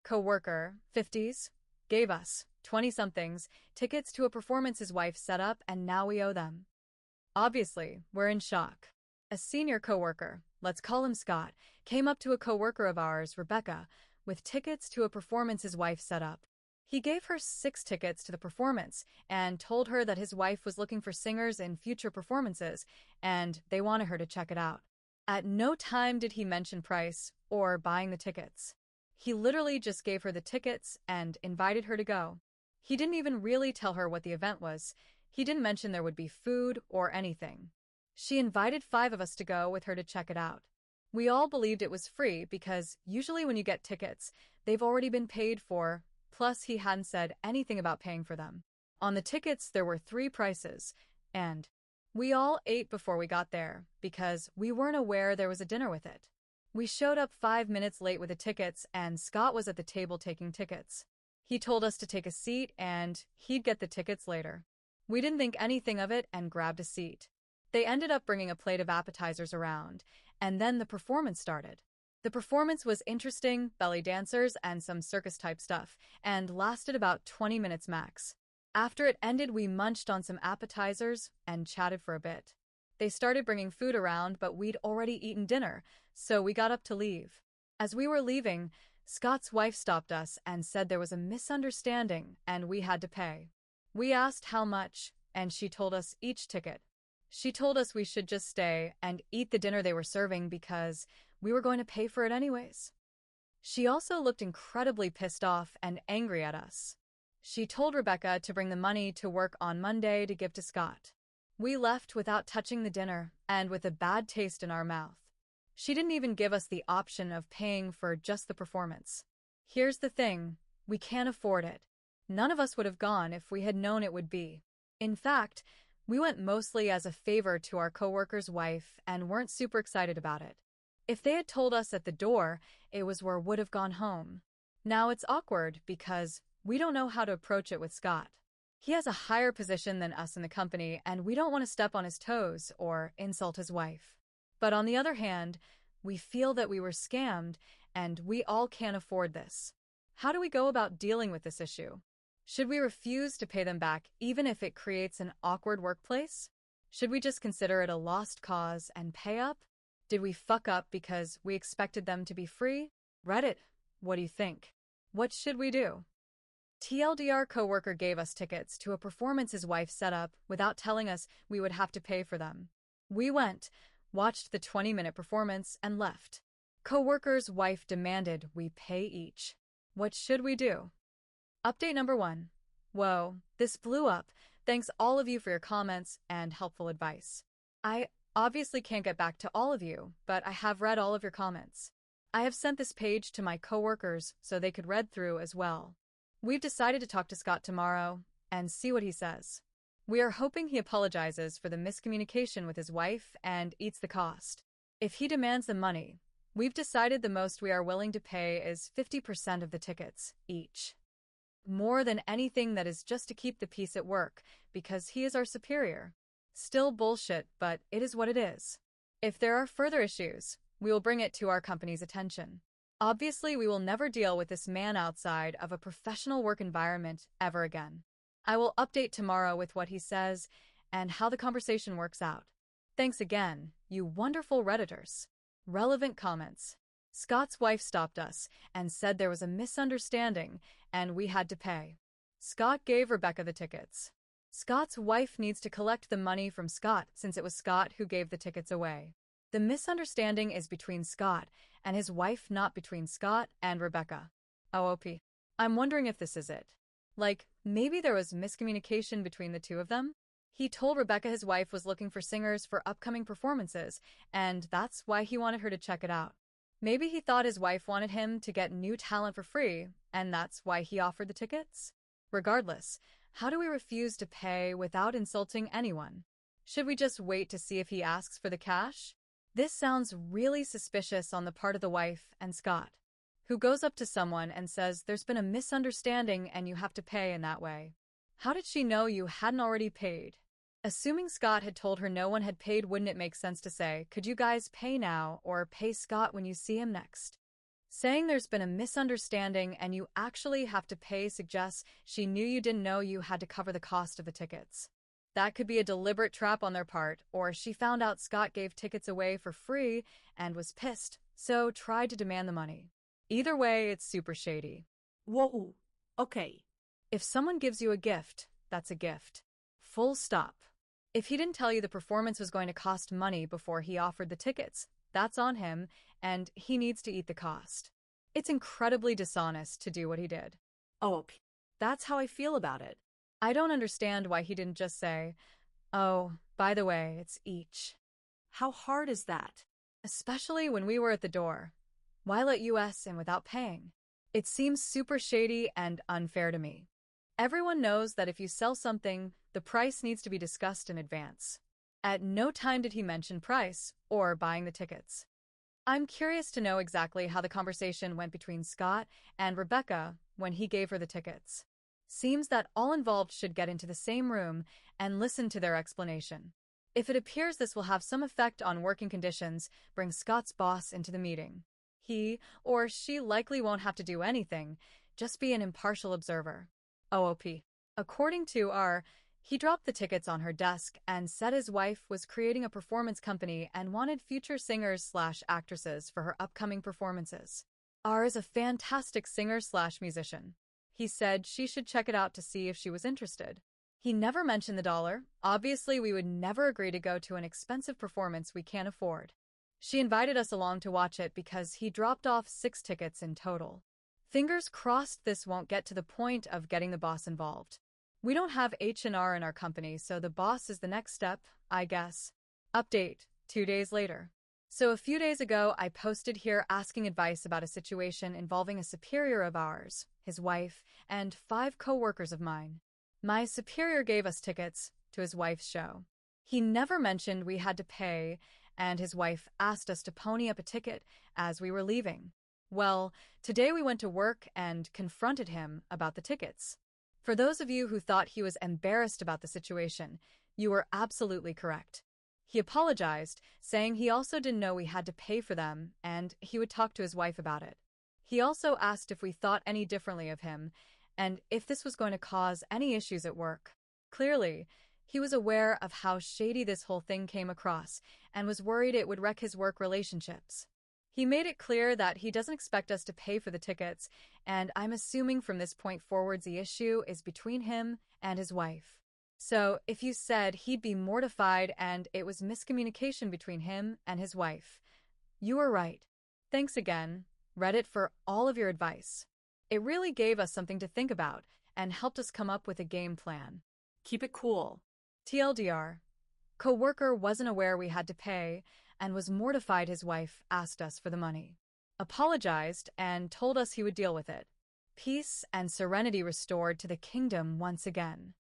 Coworker, 50s, gave us, 20-somethings, tickets to a performance his wife set up and now we owe them. Obviously, we're in shock. A senior coworker, let's call him Scott, came up to a coworker of ours, Rebecca, with tickets to a performance his wife set up. He gave her 6 tickets to the performance and told her that his wife was looking for singers in future performances and they wanted her to check it out. At no time did he mention price or buying the tickets. He literally just gave her the tickets and invited her to go. He didn't even really tell her what the event was. He didn't mention there would be food or anything. She invited 5 of us to go with her to check it out. We all believed it was free because usually when you get tickets, they've already been paid for, plus he hadn't said anything about paying for them. On the tickets there were 3 prices, and we all ate before we got there because we weren't aware there was a dinner with it. We showed up 5 minutes late with the tickets and Scott was at the table taking tickets. He told us to take a seat and he'd get the tickets later. We didn't think anything of it and grabbed a seat. They ended up bringing a plate of appetizers around, and then the performance started. The performance was interesting, belly dancers and some circus-type stuff, and lasted about 20 minutes max. After it ended, we munched on some appetizers and chatted for a bit. They started bringing food around, but we'd already eaten dinner, so we got up to leave. As we were leaving, Scott's wife stopped us and said there was a misunderstanding and we had to pay. We asked how much, and she told us each ticket. She told us we should just stay and eat the dinner they were serving because we were going to pay for it anyways. She also looked incredibly pissed off and angry at us. She told Rebecca to bring the money to work on Monday to give to Scott. We left without touching the dinner and with a bad taste in our mouth. She didn't even give us the option of paying for just the performance. Here's the thing, we can't afford it. None of us would have gone if we had known it would be. In fact, we went mostly as a favor to our coworker's wife and weren't super excited about it. If they had told us at the door, it was where we would have gone home. Now it's awkward because we don't know how to approach it with Scott. He has a higher position than us in the company and we don't want to step on his toes or insult his wife. But on the other hand, we feel that we were scammed and we all can't afford this. How do we go about dealing with this issue? Should we refuse to pay them back even if it creates an awkward workplace? Should we just consider it a lost cause and pay up? Did we fuck up because we expected them to be free? Reddit, what do you think? What should we do? TLDR coworker gave us tickets to a performance his wife set up without telling us we would have to pay for them. We went, watched the 20-minute performance, and left. Coworker's wife demanded we pay each. What should we do? Update number 1. Whoa, this blew up. Thanks all of you for your comments and helpful advice. I obviously can't get back to all of you, but I have read all of your comments. I have sent this page to my coworkers so they could read through as well. We've decided to talk to Scott tomorrow and see what he says. We are hoping he apologizes for the miscommunication with his wife and eats the cost. If he demands the money, we've decided the most we are willing to pay is 50% of the tickets, each. More than anything, that is just to keep the peace at work, because he is our superior. Still bullshit, but it is what it is. If there are further issues, we will bring it to our company's attention. Obviously, we will never deal with this man outside of a professional work environment ever again. I will update tomorrow with what he says and how the conversation works out. Thanks again, you wonderful Redditors. Relevant comments. Scott's wife stopped us and said there was a misunderstanding and we had to pay. Scott gave Rebecca the tickets. Scott's wife needs to collect the money from Scott since it was Scott who gave the tickets away. The misunderstanding is between Scott and his wife, not between Scott and Rebecca. OOP. I'm wondering if this is it. Like, maybe there was miscommunication between the two of them? He told Rebecca his wife was looking for singers for upcoming performances, and that's why he wanted her to check it out. Maybe he thought his wife wanted him to get new talent for free, and that's why he offered the tickets? Regardless, how do we refuse to pay without insulting anyone? Should we just wait to see if he asks for the cash? This sounds really suspicious on the part of the wife and Scott, who goes up to someone and says there's been a misunderstanding and you have to pay in that way. How did she know you hadn't already paid? Assuming Scott had told her no one had paid, wouldn't it make sense to say, could you guys pay now or pay Scott when you see him next? Saying there's been a misunderstanding and you actually have to pay suggests she knew you didn't know you had to cover the cost of the tickets. That could be a deliberate trap on their part, or she found out Scott gave tickets away for free and was pissed, so tried to demand the money. Either way, it's super shady. Whoa, okay. If someone gives you a gift, that's a gift. Full stop. If he didn't tell you the performance was going to cost money before he offered the tickets, that's on him, and he needs to eat the cost. It's incredibly dishonest to do what he did. Oh, that's how I feel about it. I don't understand why he didn't just say, "Oh, by the way, it's each." How hard is that? Especially when we were at the door. Why let us in without paying? It seems super shady and unfair to me. Everyone knows that if you sell something, the price needs to be discussed in advance. At no time did he mention price or buying the tickets. I'm curious to know exactly how the conversation went between Scott and Rebecca when he gave her the tickets. Seems that all involved should get into the same room and listen to their explanation. If it appears this will have some effect on working conditions, bring Scott's boss into the meeting. He or she likely won't have to do anything, just be an impartial observer. OOP. According to R, he dropped the tickets on her desk and said his wife was creating a performance company and wanted future singers/actresses for her upcoming performances. R is a fantastic singer/musician. He said she should check it out to see if she was interested. He never mentioned the dollar. Obviously, we would never agree to go to an expensive performance we can't afford. She invited us along to watch it because he dropped off 6 tickets in total. Fingers crossed this won't get to the point of getting the boss involved. We don't have H&R in our company, so the boss is the next step, I guess. Update, 2 days later. So a few days ago, I posted here asking advice about a situation involving a superior of ours, his wife, and 5 co-workers of mine. My superior gave us tickets to his wife's show. He never mentioned we had to pay, and his wife asked us to pony up a ticket as we were leaving. Well, today we went to work and confronted him about the tickets. For those of you who thought he was embarrassed about the situation, you were absolutely correct. He apologized, saying he also didn't know we had to pay for them, and he would talk to his wife about it. He also asked if we thought any differently of him, and if this was going to cause any issues at work. Clearly, he was aware of how shady this whole thing came across, and was worried it would wreck his work relationships. He made it clear that he doesn't expect us to pay for the tickets, and I'm assuming from this point forwards the issue is between him and his wife. So, if you said he'd be mortified and it was miscommunication between him and his wife, you were right. Thanks again, Reddit, for all of your advice. It really gave us something to think about and helped us come up with a game plan. Keep it cool. TLDR. Coworker wasn't aware we had to pay and was mortified his wife asked us for the money. Apologized and told us he would deal with it. Peace and serenity restored to the kingdom once again.